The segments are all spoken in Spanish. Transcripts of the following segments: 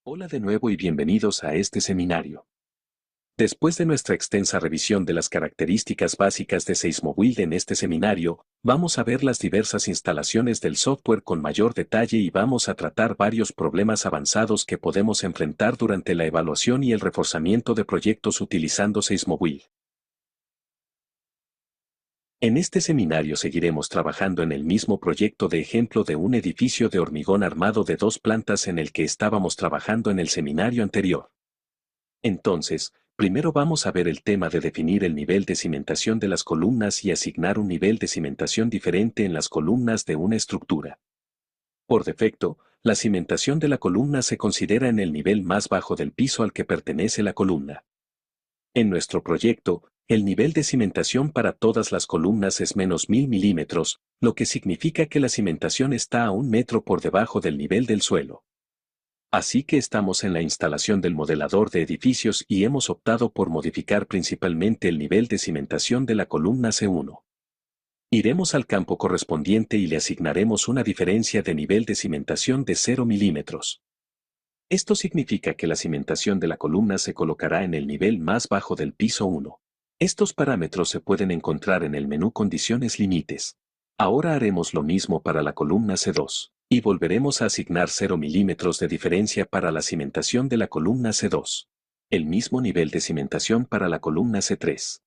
Hola de nuevo y bienvenidos a este seminario. Después de nuestra extensa revisión de las características básicas de Seismobuild en este seminario, vamos a ver las diversas instalaciones del software con mayor detalle y vamos a tratar varios problemas avanzados que podemos enfrentar durante la evaluación y el reforzamiento de proyectos utilizando Seismobuild. En este seminario seguiremos trabajando en el mismo proyecto de ejemplo de un edificio de hormigón armado de 2 plantas en el que estábamos trabajando en el seminario anterior. Entonces, primero vamos a ver el tema de definir el nivel de cimentación de las columnas y asignar un nivel de cimentación diferente en las columnas de una estructura. Por defecto, la cimentación de la columna se considera en el nivel más bajo del piso al que pertenece la columna. En nuestro proyecto, el nivel de cimentación para todas las columnas es menos 1000 milímetros, lo que significa que la cimentación está a 1 metro por debajo del nivel del suelo. Así que estamos en la instalación del modelador de edificios y hemos optado por modificar principalmente el nivel de cimentación de la columna C1. Iremos al campo correspondiente y le asignaremos una diferencia de nivel de cimentación de 0 milímetros. Esto significa que la cimentación de la columna se colocará en el nivel más bajo del piso 1. Estos parámetros se pueden encontrar en el menú Condiciones Límites. Ahora haremos lo mismo para la columna C2, y volveremos a asignar 0 milímetros de diferencia para la cimentación de la columna C2. El mismo nivel de cimentación para la columna C3.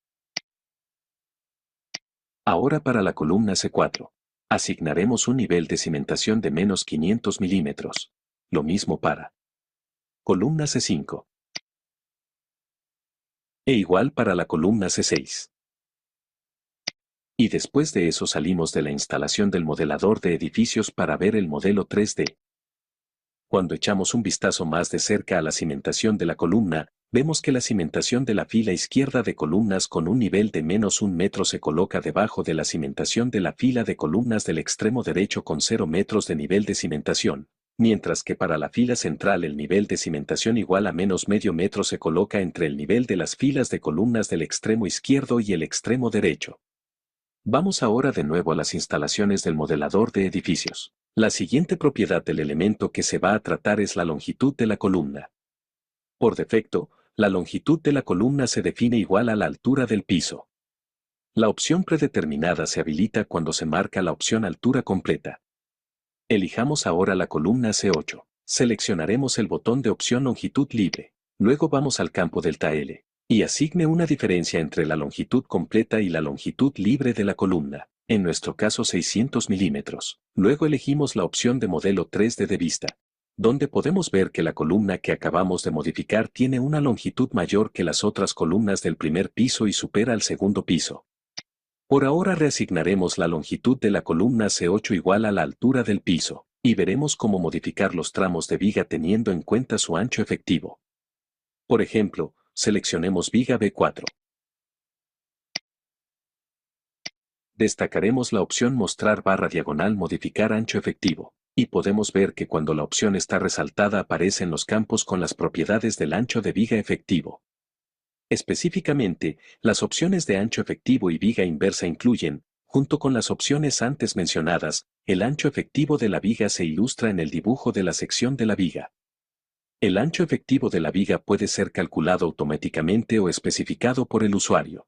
Ahora para la columna C4. Asignaremos un nivel de cimentación de menos 500 milímetros. Lo mismo para columna C5. E igual para la columna C6. Y después de eso salimos de la instalación del modelador de edificios para ver el modelo 3D. Cuando echamos un vistazo más de cerca a la cimentación de la columna, vemos que la cimentación de la fila izquierda de columnas con un nivel de menos 1 metro se coloca debajo de la cimentación de la fila de columnas del extremo derecho con 0 metros de nivel de cimentación, mientras que para la fila central el nivel de cimentación igual a menos medio metro se coloca entre el nivel de las filas de columnas del extremo izquierdo y el extremo derecho. Vamos ahora de nuevo a las instalaciones del modelador de edificios. La siguiente propiedad del elemento que se va a tratar es la longitud de la columna. Por defecto, la longitud de la columna se define igual a la altura del piso. La opción predeterminada se habilita cuando se marca la opción altura completa. Elijamos ahora la columna C8. Seleccionaremos el botón de opción longitud libre. Luego vamos al campo delta L y asigne una diferencia entre la longitud completa y la longitud libre de la columna, en nuestro caso 600 milímetros. Luego elegimos la opción de modelo 3D de vista, donde podemos ver que la columna que acabamos de modificar tiene una longitud mayor que las otras columnas del primer piso y supera al segundo piso. Por ahora reasignaremos la longitud de la columna C8 igual a la altura del piso, y veremos cómo modificar los tramos de viga teniendo en cuenta su ancho efectivo. Por ejemplo, seleccionemos viga B4. Destacaremos la opción Mostrar barra diagonal Modificar ancho efectivo, y podemos ver que cuando la opción está resaltada aparecen los campos con las propiedades del ancho de viga efectivo. Específicamente, las opciones de ancho efectivo y viga inversa incluyen, junto con las opciones antes mencionadas, el ancho efectivo de la viga se ilustra en el dibujo de la sección de la viga. El ancho efectivo de la viga puede ser calculado automáticamente o especificado por el usuario.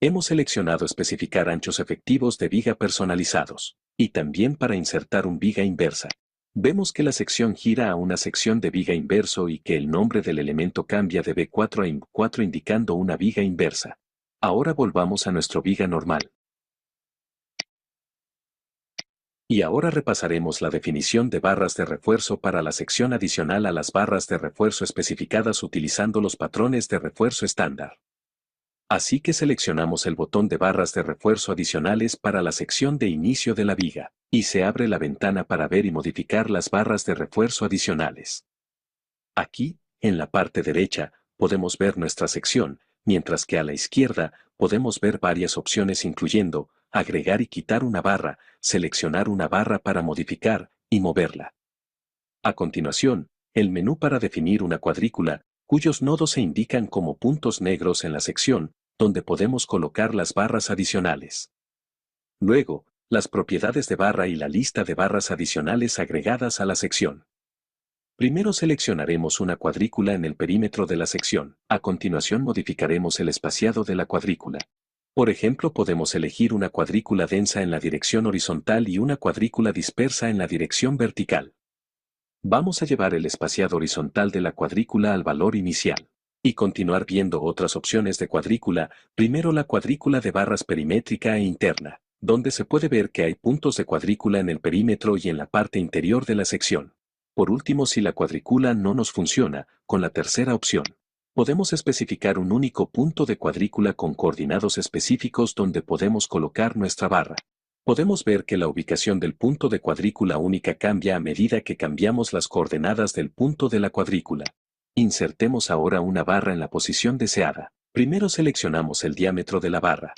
Hemos seleccionado especificar anchos efectivos de viga personalizados, y también para insertar un viga inversa. Vemos que la sección gira a una sección de viga inverso y que el nombre del elemento cambia de B4 a IM4 indicando una viga inversa. Ahora volvamos a nuestro viga normal. Y ahora repasaremos la definición de barras de refuerzo para la sección adicional a las barras de refuerzo especificadas utilizando los patrones de refuerzo estándar. Así que seleccionamos el botón de barras de refuerzo adicionales para la sección de inicio de la viga, y se abre la ventana para ver y modificar las barras de refuerzo adicionales. Aquí, en la parte derecha, podemos ver nuestra sección, mientras que a la izquierda, podemos ver varias opciones incluyendo, agregar y quitar una barra, seleccionar una barra para modificar, y moverla. A continuación, el menú para definir una cuadrícula, cuyos nodos se indican como puntos negros en la sección, donde podemos colocar las barras adicionales. Luego, las propiedades de barra y la lista de barras adicionales agregadas a la sección. Primero seleccionaremos una cuadrícula en el perímetro de la sección. A continuación modificaremos el espaciado de la cuadrícula. Por ejemplo, podemos elegir una cuadrícula densa en la dirección horizontal y una cuadrícula dispersa en la dirección vertical. Vamos a llevar el espaciado horizontal de la cuadrícula al valor inicial. Y continuar viendo otras opciones de cuadrícula, primero la cuadrícula de barras perimétrica e interna, donde se puede ver que hay puntos de cuadrícula en el perímetro y en la parte interior de la sección. Por último, si la cuadrícula no nos funciona, con la tercera opción, podemos especificar un único punto de cuadrícula con coordinados específicos donde podemos colocar nuestra barra. Podemos ver que la ubicación del punto de cuadrícula única cambia a medida que cambiamos las coordenadas del punto de la cuadrícula. Insertemos ahora una barra en la posición deseada. Primero seleccionamos el diámetro de la barra.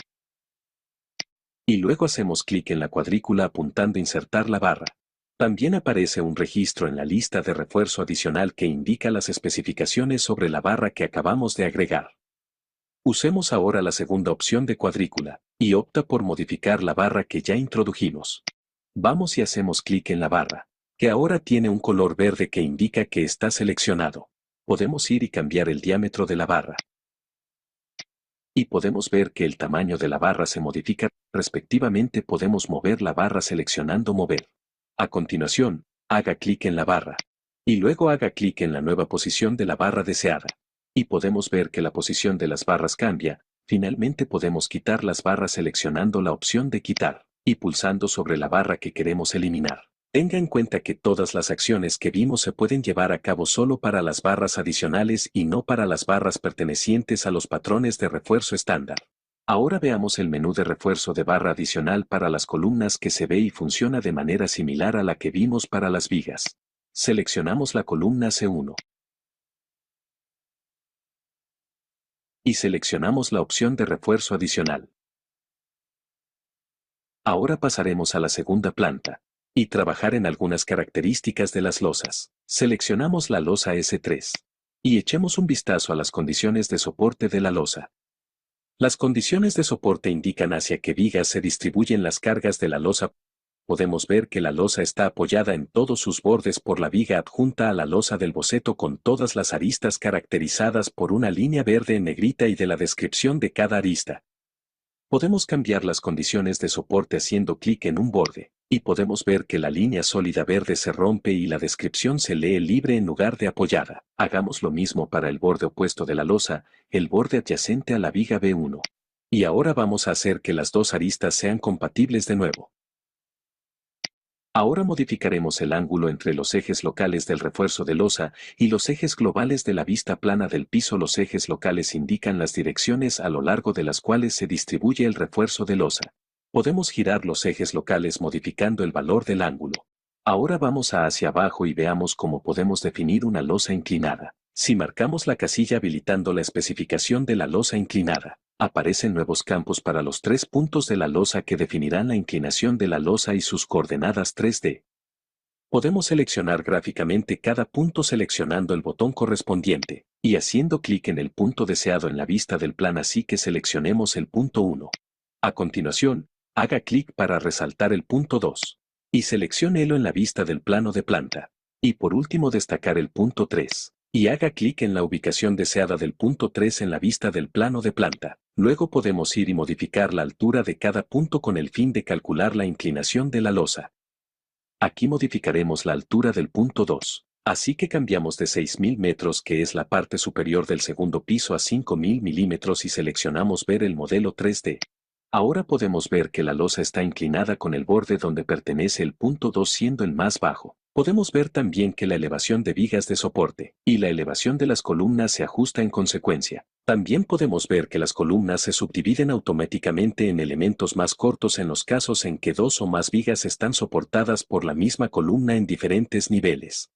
Y luego hacemos clic en la cuadrícula apuntando a insertar la barra. También aparece un registro en la lista de refuerzo adicional que indica las especificaciones sobre la barra que acabamos de agregar. Usemos ahora la segunda opción de cuadrícula, y opta por modificar la barra que ya introdujimos. Vamos y hacemos clic en la barra, que ahora tiene un color verde que indica que está seleccionado. Podemos ir y cambiar el diámetro de la barra. Y podemos ver que el tamaño de la barra se modifica, respectivamente podemos mover la barra seleccionando mover. A continuación, haga clic en la barra. Y luego haga clic en la nueva posición de la barra deseada. Y podemos ver que la posición de las barras cambia. Finalmente podemos quitar las barras seleccionando la opción de quitar, y pulsando sobre la barra que queremos eliminar. Tenga en cuenta que todas las acciones que vimos se pueden llevar a cabo solo para las barras adicionales y no para las barras pertenecientes a los patrones de refuerzo estándar. Ahora veamos el menú de refuerzo de barra adicional para las columnas que se ve y funciona de manera similar a la que vimos para las vigas. Seleccionamos la columna C1. Y seleccionamos la opción de refuerzo adicional. Ahora pasaremos a la segunda planta y trabajar en algunas características de las losas. Seleccionamos la losa S3 y echemos un vistazo a las condiciones de soporte de la losa. Las condiciones de soporte indican hacia qué vigas se distribuyen las cargas de la losa. Podemos ver que la losa está apoyada en todos sus bordes por la viga adjunta a la losa del boceto con todas las aristas caracterizadas por una línea verde en negrita y de la descripción de cada arista. Podemos cambiar las condiciones de soporte haciendo clic en un borde, y podemos ver que la línea sólida verde se rompe y la descripción se lee libre en lugar de apoyada. Hagamos lo mismo para el borde opuesto de la losa, el borde adyacente a la viga B1. Y ahora vamos a hacer que las dos aristas sean compatibles de nuevo. Ahora modificaremos el ángulo entre los ejes locales del refuerzo de losa y los ejes globales de la vista plana del piso. Los ejes locales indican las direcciones a lo largo de las cuales se distribuye el refuerzo de losa. Podemos girar los ejes locales modificando el valor del ángulo. Ahora vamos hacia abajo y veamos cómo podemos definir una losa inclinada. Si marcamos la casilla habilitando la especificación de la losa inclinada, aparecen nuevos campos para los 3 puntos de la losa que definirán la inclinación de la losa y sus coordenadas 3D. Podemos seleccionar gráficamente cada punto seleccionando el botón correspondiente, y haciendo clic en el punto deseado en la vista del plan así que seleccionemos el punto 1. A continuación, haga clic para resaltar el punto 2, y selecciónelo en la vista del plano de planta. Y por último destacar el punto 3. Y haga clic en la ubicación deseada del punto 3 en la vista del plano de planta. Luego podemos ir y modificar la altura de cada punto con el fin de calcular la inclinación de la losa. Aquí modificaremos la altura del punto 2. Así que cambiamos de 6.000 metros, que es la parte superior del segundo piso, a 5.000 milímetros y seleccionamos ver el modelo 3D. Ahora podemos ver que la losa está inclinada con el borde donde pertenece el punto 2 siendo el más bajo. Podemos ver también que la elevación de vigas de soporte y la elevación de las columnas se ajusta en consecuencia. También podemos ver que las columnas se subdividen automáticamente en elementos más cortos en los casos en que 2 o más vigas están soportadas por la misma columna en diferentes niveles.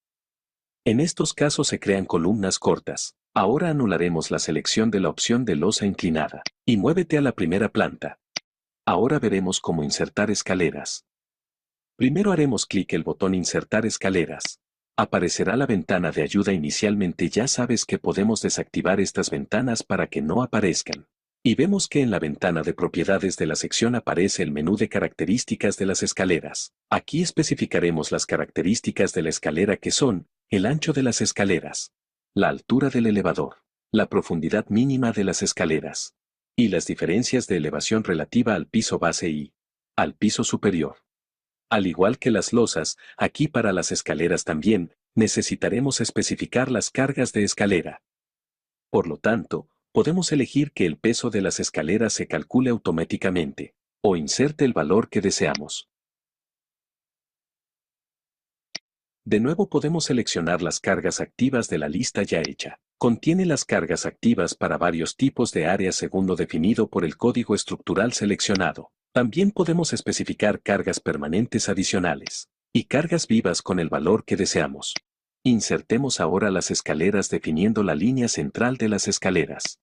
En estos casos se crean columnas cortas. Ahora anularemos la selección de la opción de losa inclinada y muévete a la primera planta. Ahora veremos cómo insertar escaleras. Primero haremos clic el botón Insertar escaleras. Aparecerá la ventana de ayuda inicialmente. Ya sabes que podemos desactivar estas ventanas para que no aparezcan. Y vemos que en la ventana de propiedades de la sección aparece el menú de características de las escaleras. Aquí especificaremos las características de la escalera que son, el ancho de las escaleras, la altura del elevador, la profundidad mínima de las escaleras, y las diferencias de elevación relativa al piso base y al piso superior. Al igual que las losas, aquí para las escaleras también, necesitaremos especificar las cargas de escalera. Por lo tanto, podemos elegir que el peso de las escaleras se calcule automáticamente, o inserte el valor que deseamos. De nuevo podemos seleccionar las cargas activas de la lista ya hecha. Contiene las cargas activas para varios tipos de áreas según lo definido por el código estructural seleccionado. También podemos especificar cargas permanentes adicionales y cargas vivas con el valor que deseamos. Insertemos ahora las escaleras definiendo la línea central de las escaleras.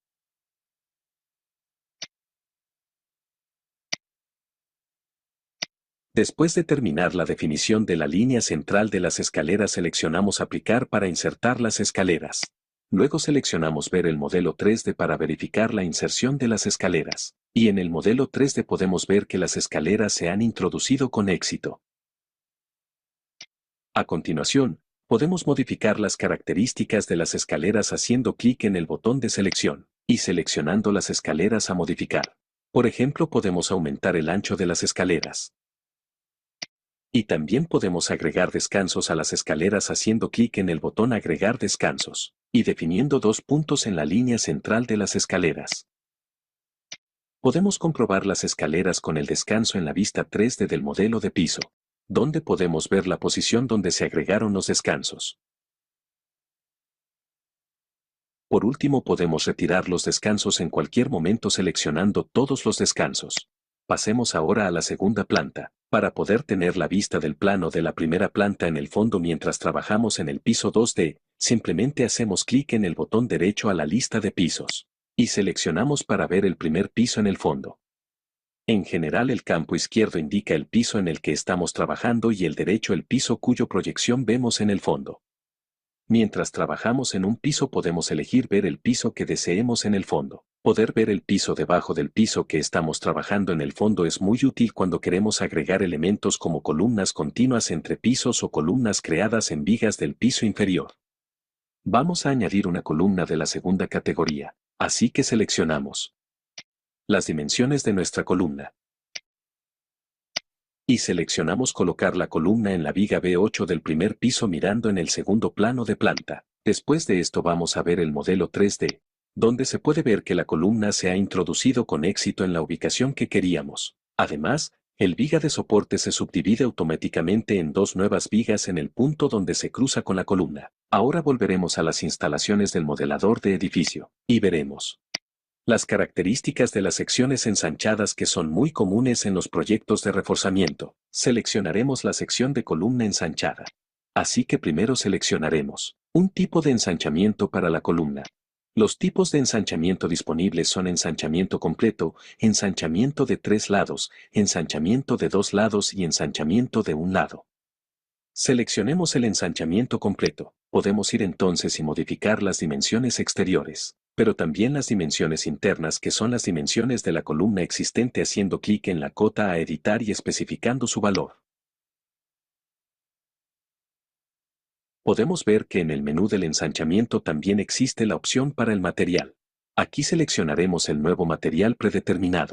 Después de terminar la definición de la línea central de las escaleras seleccionamos Aplicar para insertar las escaleras. Luego seleccionamos Ver el modelo 3D para verificar la inserción de las escaleras. Y en el modelo 3D podemos ver que las escaleras se han introducido con éxito. A continuación, podemos modificar las características de las escaleras haciendo clic en el botón de selección y seleccionando las escaleras a modificar. Por ejemplo, podemos aumentar el ancho de las escaleras. Y también podemos agregar descansos a las escaleras haciendo clic en el botón Agregar descansos y definiendo 2 puntos en la línea central de las escaleras. Podemos comprobar las escaleras con el descanso en la vista 3D del modelo de piso, donde podemos ver la posición donde se agregaron los descansos. Por último, podemos retirar los descansos en cualquier momento seleccionando todos los descansos. Pasemos ahora a la segunda planta, para poder tener la vista del plano de la primera planta en el fondo mientras trabajamos en el piso 2D, simplemente hacemos clic en el botón derecho a la lista de pisos y seleccionamos para ver el primer piso en el fondo. En general, el campo izquierdo indica el piso en el que estamos trabajando y el derecho el piso cuyo proyección vemos en el fondo. Mientras trabajamos en un piso podemos elegir ver el piso que deseemos en el fondo. Poder ver el piso debajo del piso que estamos trabajando en el fondo es muy útil cuando queremos agregar elementos como columnas continuas entre pisos o columnas creadas en vigas del piso inferior. Vamos a añadir una columna de la segunda categoría, así que seleccionamos las dimensiones de nuestra columna. Y seleccionamos colocar la columna en la viga B8 del primer piso mirando en el segundo plano de planta. Después de esto vamos a ver el modelo 3D, donde se puede ver que la columna se ha introducido con éxito en la ubicación que queríamos. Además, el viga de soporte se subdivide automáticamente en 2 nuevas vigas en el punto donde se cruza con la columna. Ahora volveremos a las instalaciones del modelador de edificio, y veremos las características de las secciones ensanchadas que son muy comunes en los proyectos de reforzamiento. Seleccionaremos la sección de columna ensanchada. Así que primero seleccionaremos un tipo de ensanchamiento para la columna. Los tipos de ensanchamiento disponibles son ensanchamiento completo, ensanchamiento de 3 lados, ensanchamiento de 2 lados y ensanchamiento de un lado. Seleccionemos el ensanchamiento completo. Podemos ir entonces y modificar las dimensiones exteriores, pero también las dimensiones internas que son las dimensiones de la columna existente haciendo clic en la cota a editar y especificando su valor. Podemos ver que en el menú del ensanchamiento también existe la opción para el material. Aquí seleccionaremos el nuevo material predeterminado.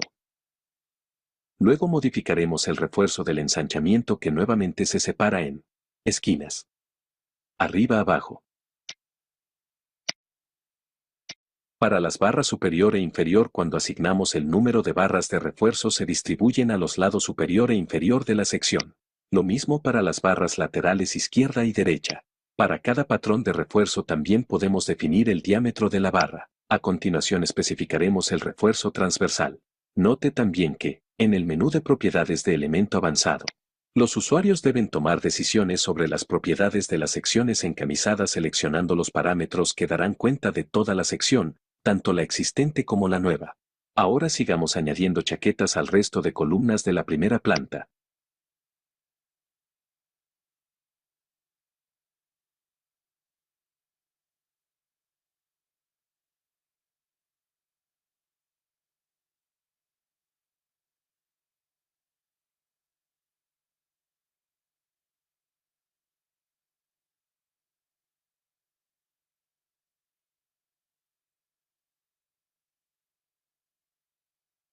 Luego modificaremos el refuerzo del ensanchamiento que nuevamente se separa en esquinas. Arriba abajo. Para las barras superior e inferior cuando asignamos el número de barras de refuerzo se distribuyen a los lados superior e inferior de la sección. Lo mismo para las barras laterales izquierda y derecha. Para cada patrón de refuerzo también podemos definir el diámetro de la barra. A continuación especificaremos el refuerzo transversal. Note también que, en el menú de propiedades de elemento avanzado, los usuarios deben tomar decisiones sobre las propiedades de las secciones encamisadas seleccionando los parámetros que darán cuenta de toda la sección, tanto la existente como la nueva. Ahora sigamos añadiendo chaquetas al resto de columnas de la primera planta.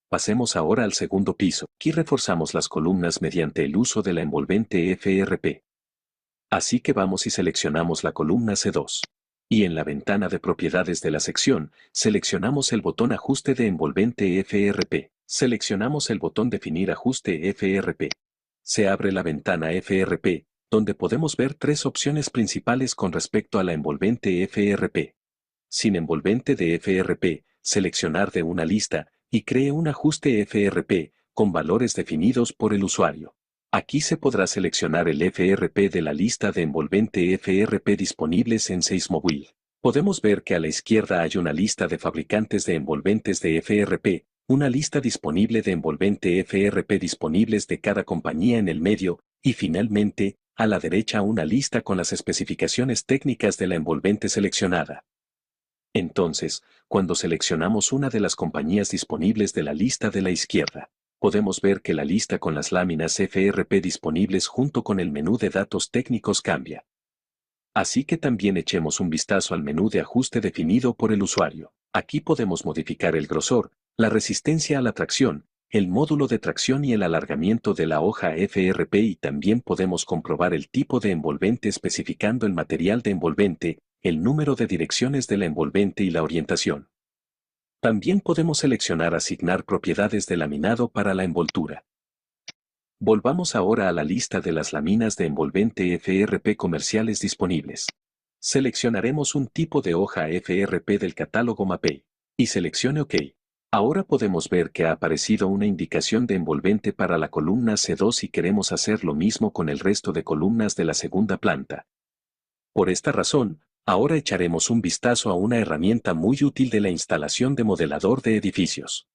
Pasemos ahora al segundo piso. Aquí reforzamos las columnas mediante el uso de la envolvente FRP. Así que vamos y seleccionamos la columna C2. Y en la ventana de propiedades de la sección, seleccionamos el botón Ajuste de envolvente FRP. Seleccionamos el botón Definir ajuste FRP. Se abre la ventana FRP, donde podemos ver tres opciones principales con respecto a la envolvente FRP. Sin envolvente de FRP, seleccionar de una lista, y cree un ajuste FRP, con valores definidos por el usuario. Aquí se podrá seleccionar el FRP de la lista de envolvente FRP disponibles en Seismobile. Podemos ver que a la izquierda hay una lista de fabricantes de envolventes de FRP, una lista disponible de envolvente FRP disponibles de cada compañía en el medio, y finalmente, a la derecha una lista con las especificaciones técnicas de la envolvente seleccionada. Entonces, cuando seleccionamos una de las compañías disponibles de la lista de la izquierda, podemos ver que la lista con las láminas FRP disponibles junto con el menú de datos técnicos cambia. Así que también echemos un vistazo al menú de ajuste definido por el usuario. Aquí podemos modificar el grosor, la resistencia a la tracción, el módulo de tracción y el alargamiento de la hoja FRP, y también podemos comprobar el tipo de envolvente especificando el material de envolvente, el número de direcciones de la envolvente y la orientación. También podemos seleccionar asignar propiedades de laminado para la envoltura. Volvamos ahora a la lista de las láminas de envolvente FRP comerciales disponibles. Seleccionaremos un tipo de hoja FRP del catálogo MAPEI y seleccione OK. Ahora podemos ver que ha aparecido una indicación de envolvente para la columna C2 y queremos hacer lo mismo con el resto de columnas de la segunda planta. Por esta razón, ahora echaremos un vistazo a una herramienta muy útil de la instalación de modelador de edificios.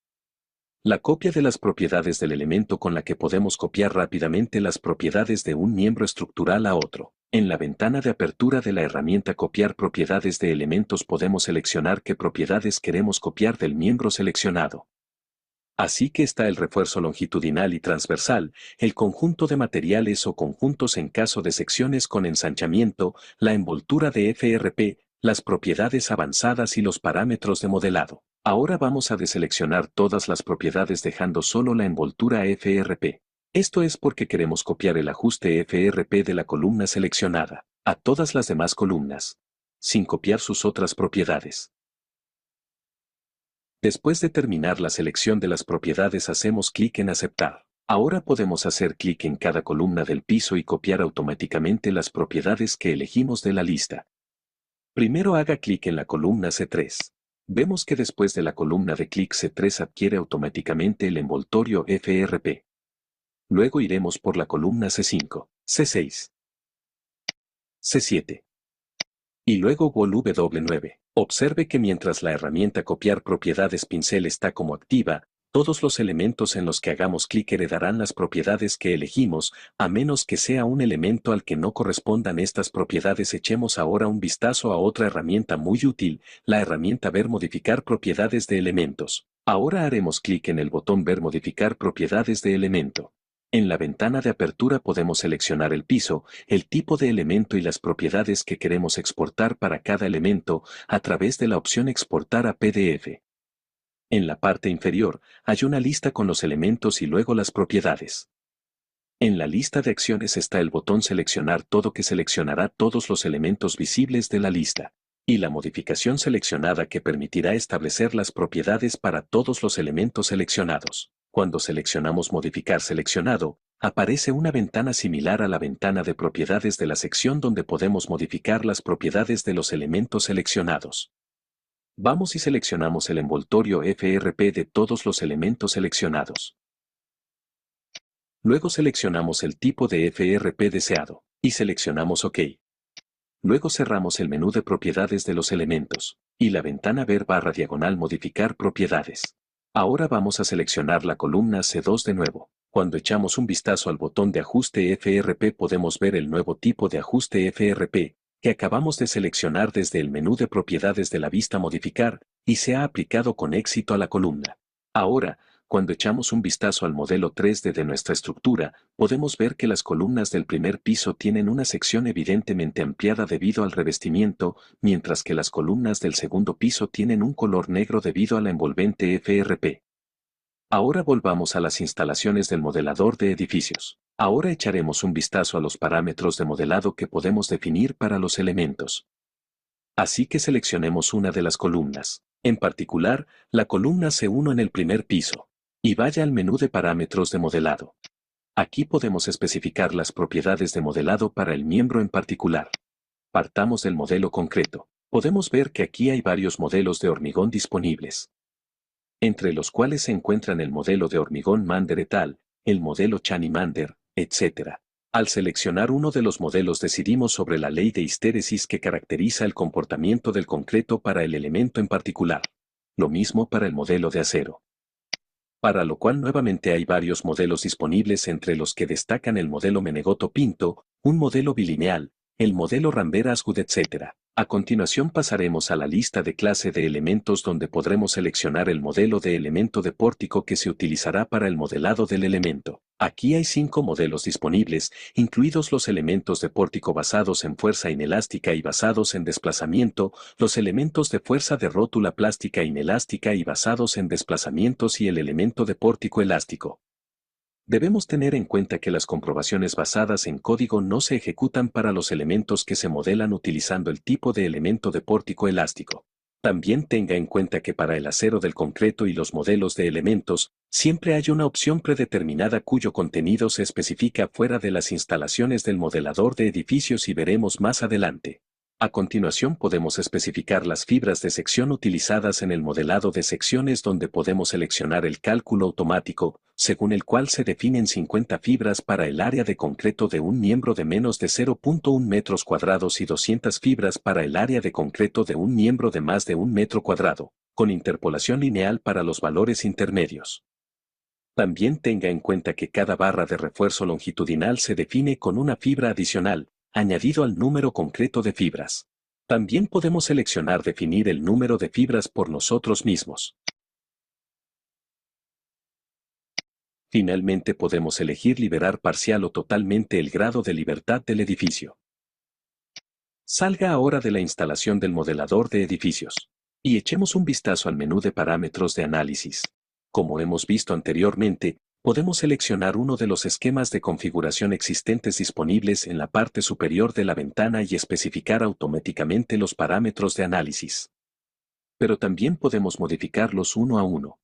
La copia de las propiedades del elemento, con la que podemos copiar rápidamente las propiedades de un miembro estructural a otro. En la ventana de apertura de la herramienta Copiar propiedades de elementos podemos seleccionar qué propiedades queremos copiar del miembro seleccionado. Así que está el refuerzo longitudinal y transversal, el conjunto de materiales o conjuntos en caso de secciones con ensanchamiento, la envoltura de FRP, las propiedades avanzadas y los parámetros de modelado. Ahora vamos a deseleccionar todas las propiedades dejando solo la envoltura FRP. Esto es porque queremos copiar el ajuste FRP de la columna seleccionada a todas las demás columnas, sin copiar sus otras propiedades. Después de terminar la selección de las propiedades, hacemos clic en Aceptar. Ahora podemos hacer clic en cada columna del piso y copiar automáticamente las propiedades que elegimos de la lista. Primero haga clic en la columna C3. Vemos que después de la columna de clic C3 adquiere automáticamente el envoltorio FRP. Luego iremos por la columna C5, C6, C7 y luego Vol W9. Observe que mientras la herramienta Copiar propiedades pincel está como activa, todos los elementos en los que hagamos clic heredarán las propiedades que elegimos, a menos que sea un elemento al que no correspondan estas propiedades. Echemos ahora un vistazo a otra herramienta muy útil, la herramienta Ver modificar propiedades de elementos. Ahora haremos clic en el botón Ver modificar propiedades de elemento. En la ventana de apertura podemos seleccionar el piso, el tipo de elemento y las propiedades que queremos exportar para cada elemento a través de la opción Exportar a PDF. En la parte inferior hay una lista con los elementos y luego las propiedades. En la lista de acciones está el botón Seleccionar todo, que seleccionará todos los elementos visibles de la lista, y la modificación seleccionada, que permitirá establecer las propiedades para todos los elementos seleccionados. Cuando seleccionamos Modificar seleccionado, aparece una ventana similar a la ventana de propiedades de la sección donde podemos modificar las propiedades de los elementos seleccionados. Vamos y seleccionamos el envoltorio FRP de todos los elementos seleccionados. Luego seleccionamos el tipo de FRP deseado, y seleccionamos OK. Luego cerramos el menú de propiedades de los elementos, y la ventana Ver / Modificar propiedades. Ahora vamos a seleccionar la columna C2 de nuevo. Cuando echamos un vistazo al botón de ajuste FRP podemos ver el nuevo tipo de ajuste FRP, que acabamos de seleccionar desde el menú de propiedades de la vista Modificar, y se ha aplicado con éxito a la columna. Ahora, cuando echamos un vistazo al modelo 3D de nuestra estructura, podemos ver que las columnas del primer piso tienen una sección evidentemente ampliada debido al revestimiento, mientras que las columnas del segundo piso tienen un color negro debido a la envolvente FRP. Ahora volvamos a las instalaciones del modelador de edificios. Ahora echaremos un vistazo a los parámetros de modelado que podemos definir para los elementos. Así que seleccionemos una de las columnas, en particular, la columna C1 en el primer piso, y vaya al menú de parámetros de modelado. Aquí podemos especificar las propiedades de modelado para el miembro en particular. Partamos del modelo concreto. Podemos ver que aquí hay varios modelos de hormigón disponibles, entre los cuales se encuentran el modelo de hormigón Mander et al., el modelo Chani-Mander, etc. Al seleccionar uno de los modelos decidimos sobre la ley de histéresis que caracteriza el comportamiento del concreto para el elemento en particular. Lo mismo para el modelo de acero. Para lo cual nuevamente hay varios modelos disponibles entre los que destacan el modelo Menegotto-Pinto, un modelo bilineal, el modelo Rambert-Asgood, etc. A continuación pasaremos a la lista de clase de elementos donde podremos seleccionar el modelo de elemento de pórtico que se utilizará para el modelado del elemento. Aquí hay 5 modelos disponibles, incluidos los elementos de pórtico basados en fuerza inelástica y basados en desplazamiento, los elementos de fuerza de rótula plástica inelástica y basados en desplazamientos y el elemento de pórtico elástico. Debemos tener en cuenta que las comprobaciones basadas en código no se ejecutan para los elementos que se modelan utilizando el tipo de elemento de pórtico elástico. También tenga en cuenta que para el acero del concreto y los modelos de elementos, siempre hay una opción predeterminada cuyo contenido se especifica fuera de las instalaciones del modelador de edificios y veremos más adelante. A continuación podemos especificar las fibras de sección utilizadas en el modelado de secciones donde podemos seleccionar el cálculo automático, según el cual se definen 50 fibras para el área de concreto de un miembro de menos de 0.1 metros cuadrados y 200 fibras para el área de concreto de un miembro de más de 1 metro cuadrado, con interpolación lineal para los valores intermedios. También tenga en cuenta que cada barra de refuerzo longitudinal se define con una fibra adicional, añadido al número concreto de fibras. También podemos seleccionar definir el número de fibras por nosotros mismos. Finalmente podemos elegir liberar parcial o totalmente el grado de libertad del edificio. Salga ahora de la instalación del modelador de edificios y echemos un vistazo al menú de parámetros de análisis. Como hemos visto anteriormente, podemos seleccionar uno de los esquemas de configuración existentes disponibles en la parte superior de la ventana y especificar automáticamente los parámetros de análisis. Pero también podemos modificarlos uno a uno.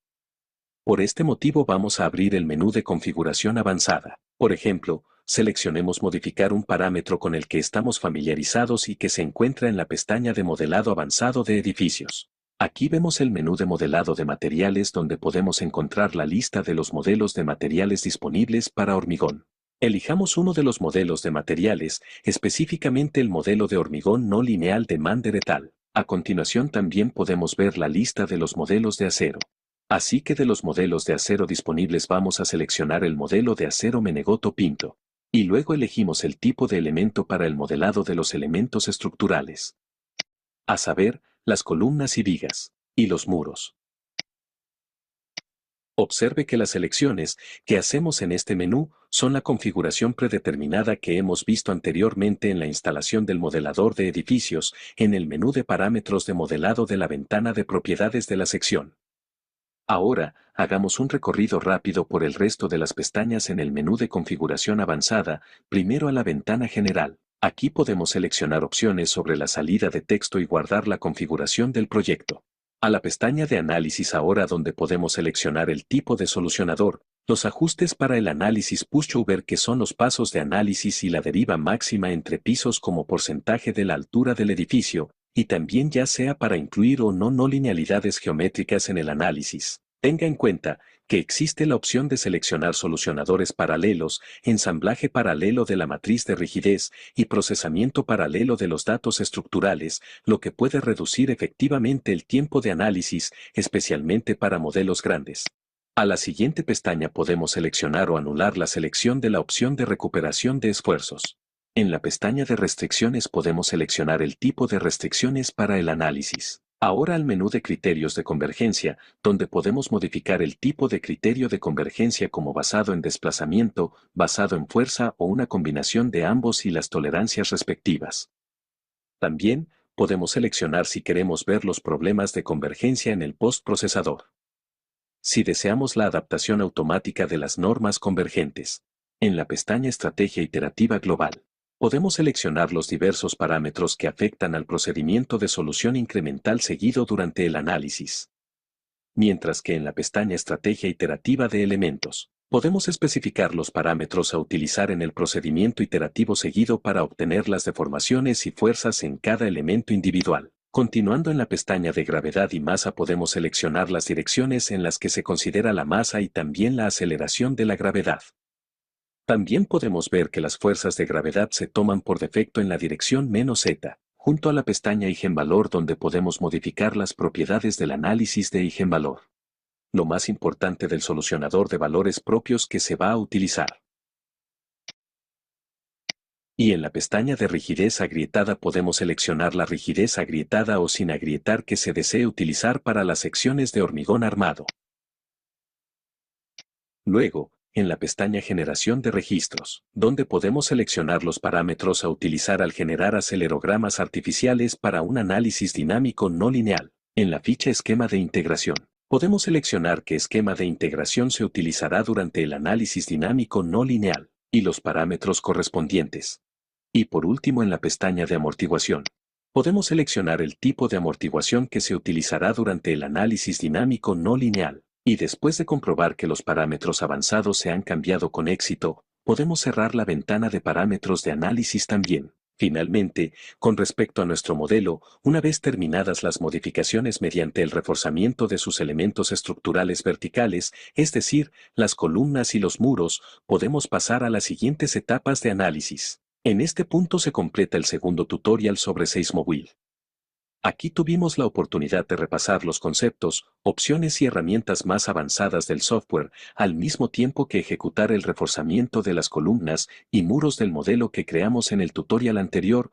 Por este motivo vamos a abrir el menú de configuración avanzada. Por ejemplo, seleccionemos modificar un parámetro con el que estamos familiarizados y que se encuentra en la pestaña de modelado avanzado de edificios. Aquí vemos el menú de modelado de materiales donde podemos encontrar la lista de los modelos de materiales disponibles para hormigón. Elijamos uno de los modelos de materiales, específicamente el modelo de hormigón no lineal de Mander et al. A continuación también podemos ver la lista de los modelos de acero. Así que de los modelos de acero disponibles vamos a seleccionar el modelo de acero Menegotto-Pinto. Y luego elegimos el tipo de elemento para el modelado de los elementos estructurales. A saber, las columnas y vigas, y los muros. Observe que las selecciones que hacemos en este menú son la configuración predeterminada que hemos visto anteriormente en la instalación del modelador de edificios en el menú de parámetros de modelado de la ventana de propiedades de la sección. Ahora, hagamos un recorrido rápido por el resto de las pestañas en el menú de configuración avanzada, primero a la ventana general. Aquí podemos seleccionar opciones sobre la salida de texto y guardar la configuración del proyecto. A la pestaña de análisis ahora donde podemos seleccionar el tipo de solucionador, los ajustes para el análisis pushover que son los pasos de análisis y la deriva máxima entre pisos como porcentaje de la altura del edificio, y también ya sea para incluir o no no linealidades geométricas en el análisis. Tenga en cuenta que existe la opción de seleccionar solucionadores paralelos, ensamblaje paralelo de la matriz de rigidez y procesamiento paralelo de los datos estructurales, lo que puede reducir efectivamente el tiempo de análisis, especialmente para modelos grandes. A la siguiente pestaña podemos seleccionar o anular la selección de la opción de recuperación de esfuerzos. En la pestaña de restricciones podemos seleccionar el tipo de restricciones para el análisis. Ahora al menú de criterios de convergencia, donde podemos modificar el tipo de criterio de convergencia como basado en desplazamiento, basado en fuerza o una combinación de ambos y las tolerancias respectivas. También, podemos seleccionar si queremos ver los problemas de convergencia en el postprocesador. Si deseamos la adaptación automática de las normas convergentes, en la pestaña Estrategia Iterativa Global, podemos seleccionar los diversos parámetros que afectan al procedimiento de solución incremental seguido durante el análisis. Mientras que en la pestaña Estrategia Iterativa de Elementos, podemos especificar los parámetros a utilizar en el procedimiento iterativo seguido para obtener las deformaciones y fuerzas en cada elemento individual. Continuando en la pestaña de Gravedad y Masa podemos seleccionar las direcciones en las que se considera la masa y también la aceleración de la gravedad. También podemos ver que las fuerzas de gravedad se toman por defecto en la dirección -z, junto a la pestaña Eigenvalor donde podemos modificar las propiedades del análisis de Eigenvalor. Lo más importante del solucionador de valores propios que se va a utilizar. Y en la pestaña de rigidez agrietada podemos seleccionar la rigidez agrietada o sin agrietar que se desee utilizar para las secciones de hormigón armado. Luego, en la pestaña Generación de registros, donde podemos seleccionar los parámetros a utilizar al generar acelerogramas artificiales para un análisis dinámico no lineal. En la ficha Esquema de integración, podemos seleccionar qué esquema de integración se utilizará durante el análisis dinámico no lineal, y los parámetros correspondientes. Y por último en la pestaña de amortiguación, podemos seleccionar el tipo de amortiguación que se utilizará durante el análisis dinámico no lineal. Y después de comprobar que los parámetros avanzados se han cambiado con éxito, podemos cerrar la ventana de parámetros de análisis también. Finalmente, con respecto a nuestro modelo, una vez terminadas las modificaciones mediante el reforzamiento de sus elementos estructurales verticales, es decir, las columnas y los muros, podemos pasar a las siguientes etapas de análisis. En este punto se completa el segundo tutorial sobre Seismowheel. Aquí tuvimos la oportunidad de repasar los conceptos, opciones y herramientas más avanzadas del software, al mismo tiempo que ejecutar el reforzamiento de las columnas y muros del modelo que creamos en el tutorial anterior,